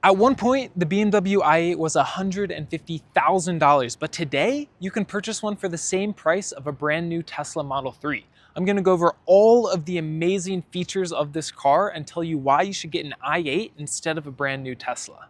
At one point, the BMW i8 was $150,000, but today you can purchase one for the same price of a brand new Tesla Model 3. I'm gonna go over all of the amazing features of this car and tell you why you should get an i8 instead of a brand new Tesla.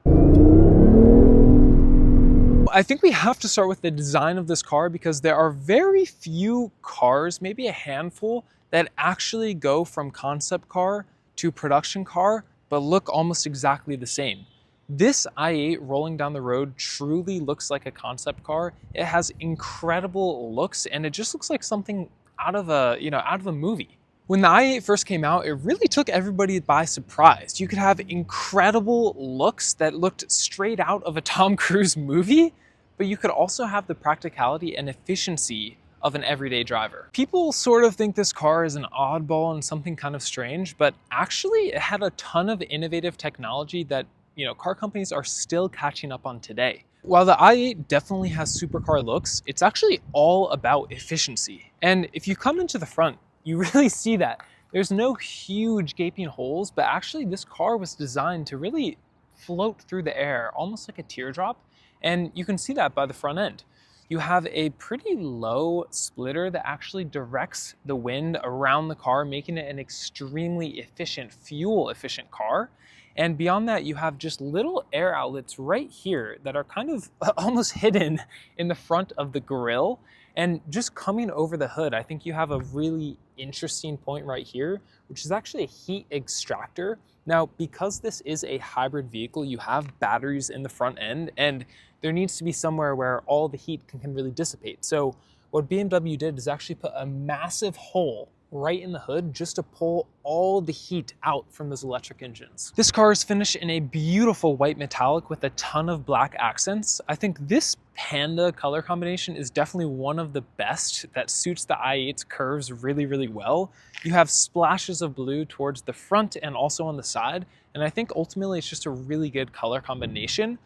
I think we have to start with the design of this car because there are very few cars, maybe a handful, that actually go from concept car to production car, but look almost exactly the same. This i8 rolling down the road truly looks like a concept car. It has incredible looks and it just looks like something out of a movie. When the i8 first came out, it really took everybody by surprise. You could have incredible looks that looked straight out of a Tom Cruise movie, but you could also have the practicality and efficiency of an everyday driver. People sort of think this car is an oddball and something kind of strange, but actually it had a ton of innovative technology that car companies are still catching up on today. While the i8 definitely has supercar looks, it's actually all about efficiency. And if you come into the front, you really see that. There's no huge gaping holes, but actually this car was designed to really float through the air, almost like a teardrop. And you can see that by the front end. You have a pretty low splitter that actually directs the wind around the car, making it an extremely efficient, fuel efficient car. And beyond that, you have just little air outlets right here that are kind of almost hidden in the front of the grille. And just coming over the hood, I think you have a really interesting point right here, which is actually a heat extractor. Now, because this is a hybrid vehicle, you have batteries in the front end, and there needs to be somewhere where all the heat can really dissipate. So what BMW did is actually put a massive hole right in the hood just to pull all the heat out from those electric engines. This car is finished in a beautiful white metallic with a ton of black accents. I think this panda color combination is definitely one of the best that suits the i8's curves really, really well. You have splashes of blue towards the front and also on the side, and I think ultimately it's just a really good color combination.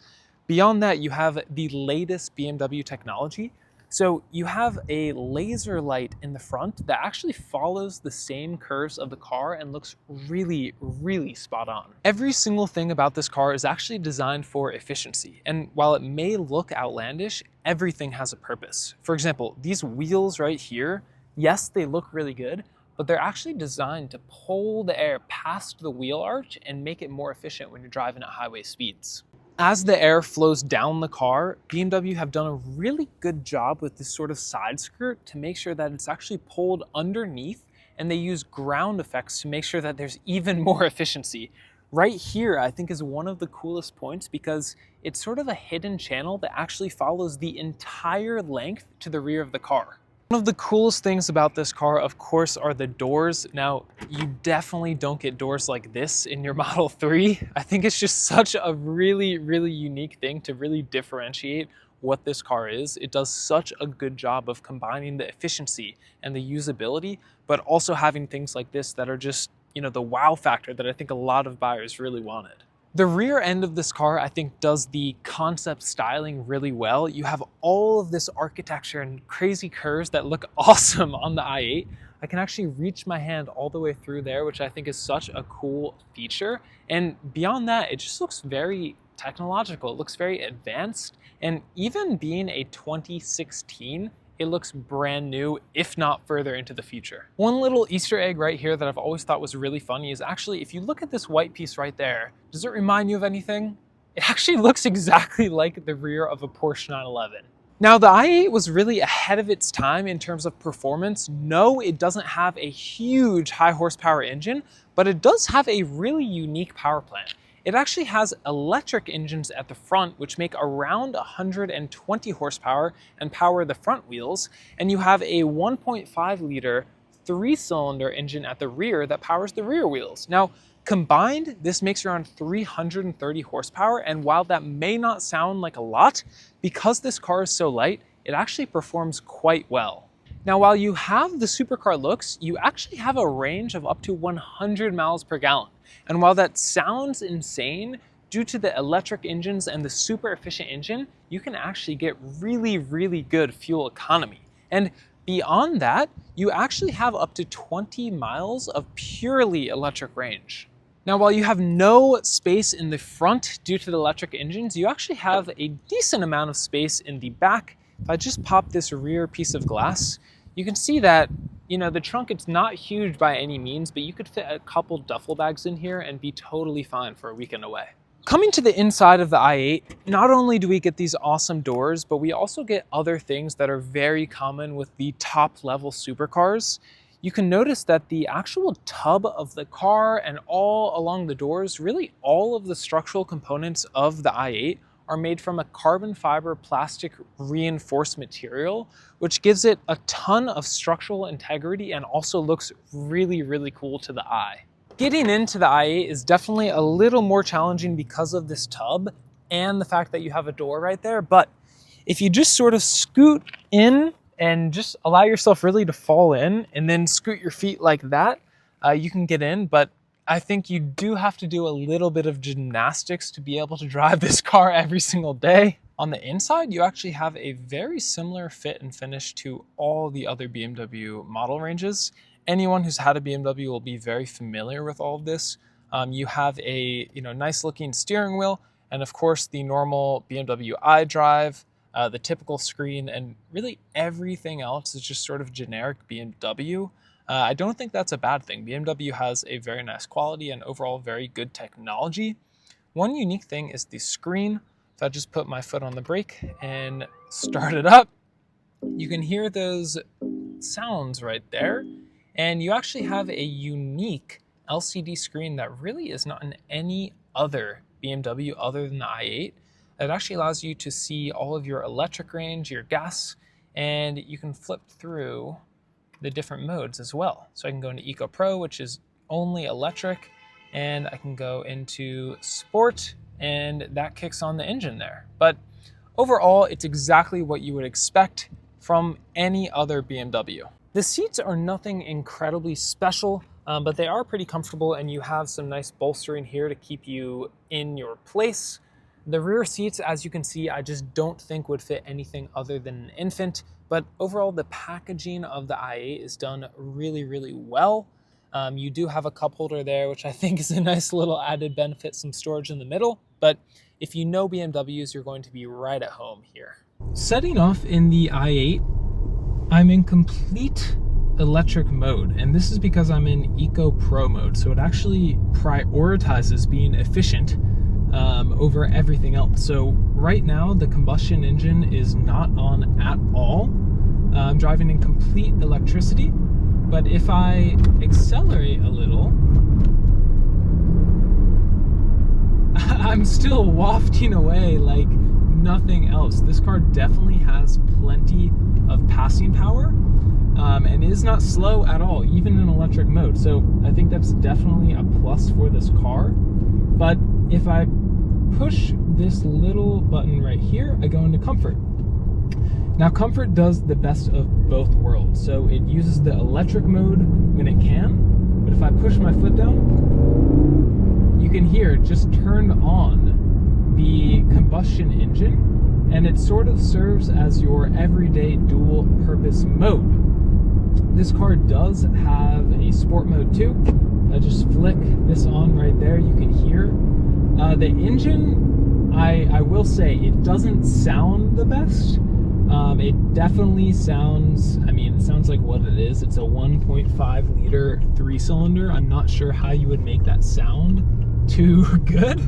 Beyond that, you have the latest BMW technology. So you have a laser light in the front that actually follows the same curves of the car and looks really, really spot on. Every single thing about this car is actually designed for efficiency. And while it may look outlandish, everything has a purpose. For example, these wheels right here, yes, they look really good, but they're actually designed to pull the air past the wheel arch and make it more efficient when you're driving at highway speeds. As the air flows down the car, BMW have done a really good job with this sort of side skirt to make sure that it's actually pulled underneath, and they use ground effects to make sure that there's even more efficiency. Right here, I think, is one of the coolest points because it's sort of a hidden channel that actually follows the entire length to the rear of the car. One of the coolest things about this car, of course, are the doors. Now, you definitely don't get doors like this in your Model 3. I think it's just such a really, really unique thing to really differentiate what this car is. It does such a good job of combining the efficiency and the usability, but also having things like this that are just, the wow factor that I think a lot of buyers really wanted. The rear end of this car, I think, does the concept styling really well. You have all of this architecture and crazy curves that look awesome on the i8. I can actually reach my hand all the way through there, which I think is such a cool feature. And beyond that, it just looks very technological. It looks very advanced. And even being a 2016, it looks brand new, if not further into the future. One little Easter egg right here that I've always thought was really funny is actually, if you look at this white piece right there, does it remind you of anything? It actually looks exactly like the rear of a Porsche 911. Now, the i8 was really ahead of its time in terms of performance. No, it doesn't have a huge high horsepower engine, but it does have a really unique power plant. It actually has electric engines at the front, which make around 120 horsepower and power the front wheels. And you have a 1.5 liter 3-cylinder engine at the rear that powers the rear wheels. Now, combined, this makes around 330 horsepower. And while that may not sound like a lot, because this car is so light, it actually performs quite well. Now, while you have the supercar looks, you actually have a range of up to 100 miles per gallon. And while that sounds insane, due to the electric engines and the super efficient engine, you can actually get really, really good fuel economy. And beyond that, you actually have up to 20 miles of purely electric range. Now, while you have no space in the front due to the electric engines, you actually have a decent amount of space in the back. If I just pop this rear piece of glass, you can see that, the trunk, it's not huge by any means, but you could fit a couple duffel bags in here and be totally fine for a weekend away. Coming to the inside of the i8, not only do we get these awesome doors, but we also get other things that are very common with the top level supercars. You can notice that the actual tub of the car and all along the doors, really all of the structural components of the i8 are made from a carbon fiber plastic reinforced material, which gives it a ton of structural integrity and also looks really, really cool to the eye. Getting into the i8 is definitely a little more challenging because of this tub and the fact that you have a door right there. But if you just sort of scoot in and just allow yourself really to fall in and then scoot your feet like that, you can get in. But I think you do have to do a little bit of gymnastics to be able to drive this car every single day. On the inside, you actually have a very similar fit and finish to all the other BMW model ranges. Anyone who's had a BMW will be very familiar with all of this. You have a nice looking steering wheel, and of course the normal BMW iDrive, the typical screen, and really everything else is just sort of generic BMW. I don't think that's a bad thing. BMW has a very nice quality and overall very good technology. One unique thing is the screen. If I just put my foot on the brake and start it up, you can hear those sounds right there. And you actually have a unique LCD screen that really is not in any other BMW other than the i8. It actually allows you to see all of your electric range, your gas, and you can flip through the different modes as well. So I can go into Eco Pro, which is only electric, and I can go into Sport, and that kicks on the engine there. But overall, it's exactly what you would expect from any other BMW. The seats are nothing incredibly special, but they are pretty comfortable, and you have some nice bolstering here to keep you in your place. The rear seats, as you can see, I just don't think would fit anything other than an infant, but overall the packaging of the i8 is done really, really well. You do have a cup holder there, which I think is a nice little added benefit, some storage in the middle, but if you know BMWs, you're going to be right at home here. Setting off in the i8, I'm in complete electric mode, and this is because I'm in Eco Pro mode, so it actually prioritizes being efficient over everything else. So right now the combustion engine is not on at all. I'm driving in complete electricity, but if I accelerate a little, I'm still wafting away like nothing else. This car definitely has plenty of passing power, and is not slow at all, even in electric mode. So I think that's definitely a plus for this car. But if I push this little button right here, I go into comfort. Now comfort does the best of both worlds. So it uses the electric mode when it can, but if I push my foot down, you can hear it just turned on the combustion engine, and it sort of serves as your everyday dual purpose mode. This car does have a sport mode too. I just flick this on right there, you can hear the engine. I will say it doesn't sound the best. It definitely sounds, it sounds like what it is. It's a 1.5 liter 3-cylinder. I'm not sure how you would make that sound too good,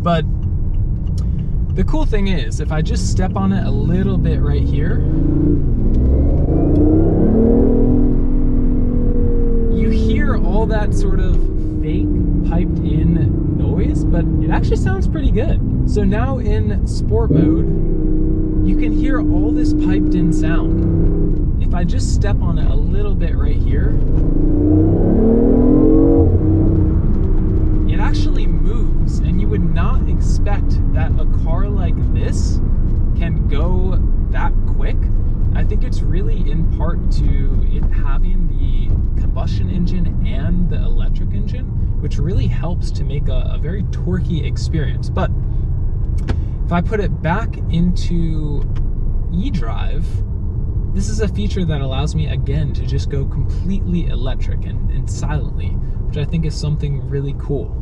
but the cool thing is if I just step on it a little bit right here, you hear all that sort of fake piped in noise, but it actually sounds pretty good. So now in sport mode, you can hear all this piped in sound. If I just step on it a little bit right here, it actually moves, and you would not expect that a car like this can go that quick. I think it's really in part to it having the combustion engine and the electric engine, which really helps to make a very torquey experience. But if I put it back into eDrive, this is a feature that allows me again to just go completely electric and silently, which I think is something really cool.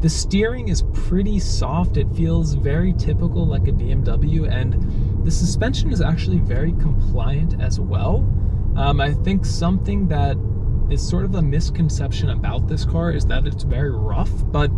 The steering is pretty soft. It feels very typical like a BMW, and the suspension is actually very compliant as well. I think something that is sort of a misconception about this car is that it's very rough, but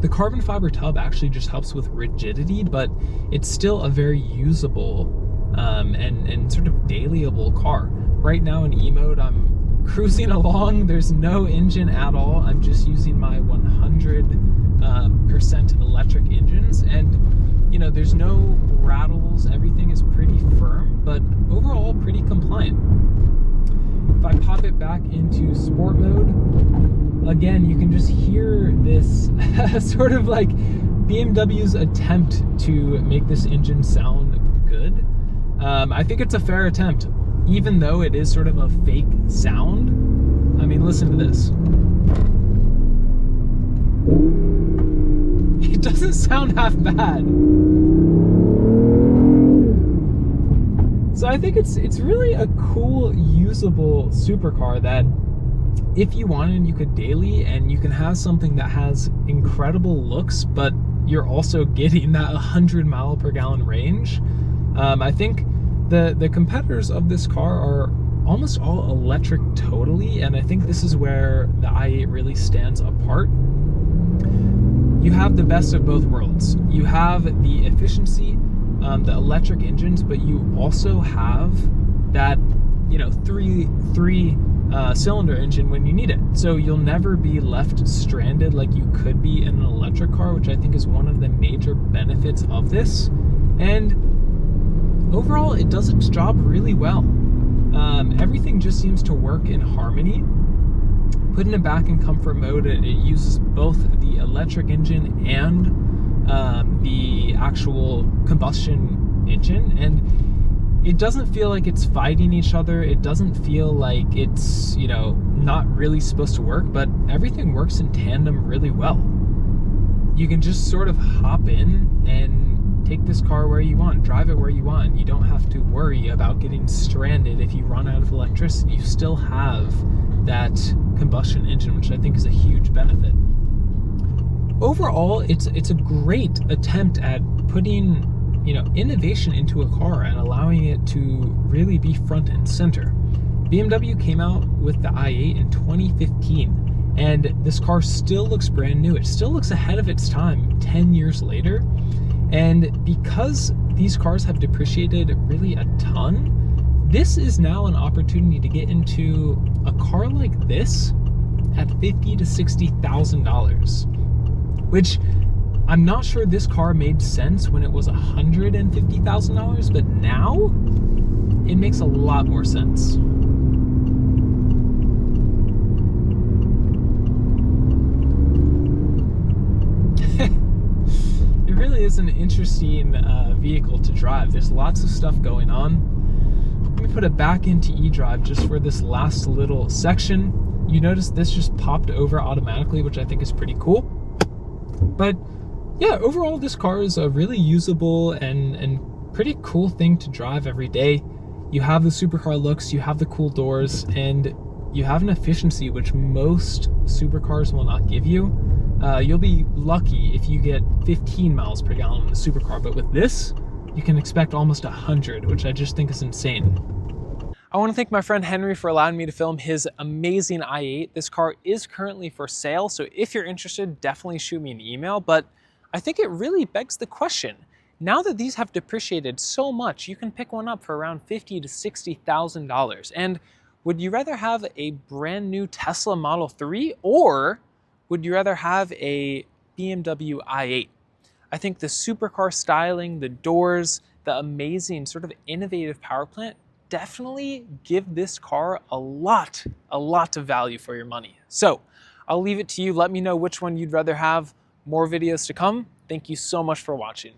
the carbon fiber tub actually just helps with rigidity, but it's still a very usable and sort of dailyable car. Right now in E-mode, I'm cruising along. There's no engine at all. I'm just using my 100% electric engines, and you know, there's no rattles. Everything is pretty firm, but overall pretty compliant. If I pop it back into sport mode, again, you can just hear this sort of like BMW's attempt to make this engine sound good. I think it's a fair attempt, even though it is sort of a fake sound. I mean, listen to this. It doesn't sound half bad. So I think it's really a cool, usable supercar that if you wanted, you could daily, and you can have something that has incredible looks, but you're also getting that 100 mile per gallon range. I think the competitors of this car are almost all electric totally, and I think this is where the i8 really stands apart. You have the best of both worlds. You have the efficiency, the electric engines, but you also have that, you know, three cylinder engine when you need it. So you'll never be left stranded like you could be in an electric car, which I think is one of the major benefits of this. And overall, it does its job really well. Everything just seems to work in harmony. Putting it back in comfort mode, it uses both the electric engine and the actual combustion engine, and it doesn't feel like it's fighting each other. It doesn't feel like it's, you know, not really supposed to work, but everything works in tandem really well. You can just sort of hop in and take this car where you want, drive it where you want. You don't have to worry about getting stranded if you run out of electricity. You still have that combustion engine, which I think is a huge benefit. Overall, it's a great attempt at putting, you know, innovation into a car and allowing it to really be front and center. BMW came out with the i8 in 2015, and this car still looks brand new. It still looks ahead of its time 10 years later. And because these cars have depreciated really a ton, this is now an opportunity to get into a car like this at $50,000 to $60,000, which I'm not sure this car made sense when it was $150,000, but now it makes a lot more sense. It really is an interesting vehicle to drive. There's lots of stuff going on. Let me put it back into eDrive just for this last little section. You notice this just popped over automatically, which I think is pretty cool. But yeah, overall, this car is a really usable and pretty cool thing to drive every day. You have the supercar looks, you have the cool doors, and you have an efficiency which most supercars will not give you. You'll be lucky if you get 15 miles per gallon in a supercar, but with this, you can expect almost 100, which I just think is insane. I want to thank my friend Henry for allowing me to film his amazing i8. This car is currently for sale, so if you're interested, definitely shoot me an email. But I think it really begs the question. Now that these have depreciated so much, you can pick one up for around $50,000 to $60,000. And would you rather have a brand new Tesla Model 3, or would you rather have a BMW i8? I think the supercar styling, the doors, the amazing sort of innovative power plant definitely give this car a lot of value for your money. So I'll leave it to you. Let me know which one you'd rather have. More videos to come. Thank you so much for watching.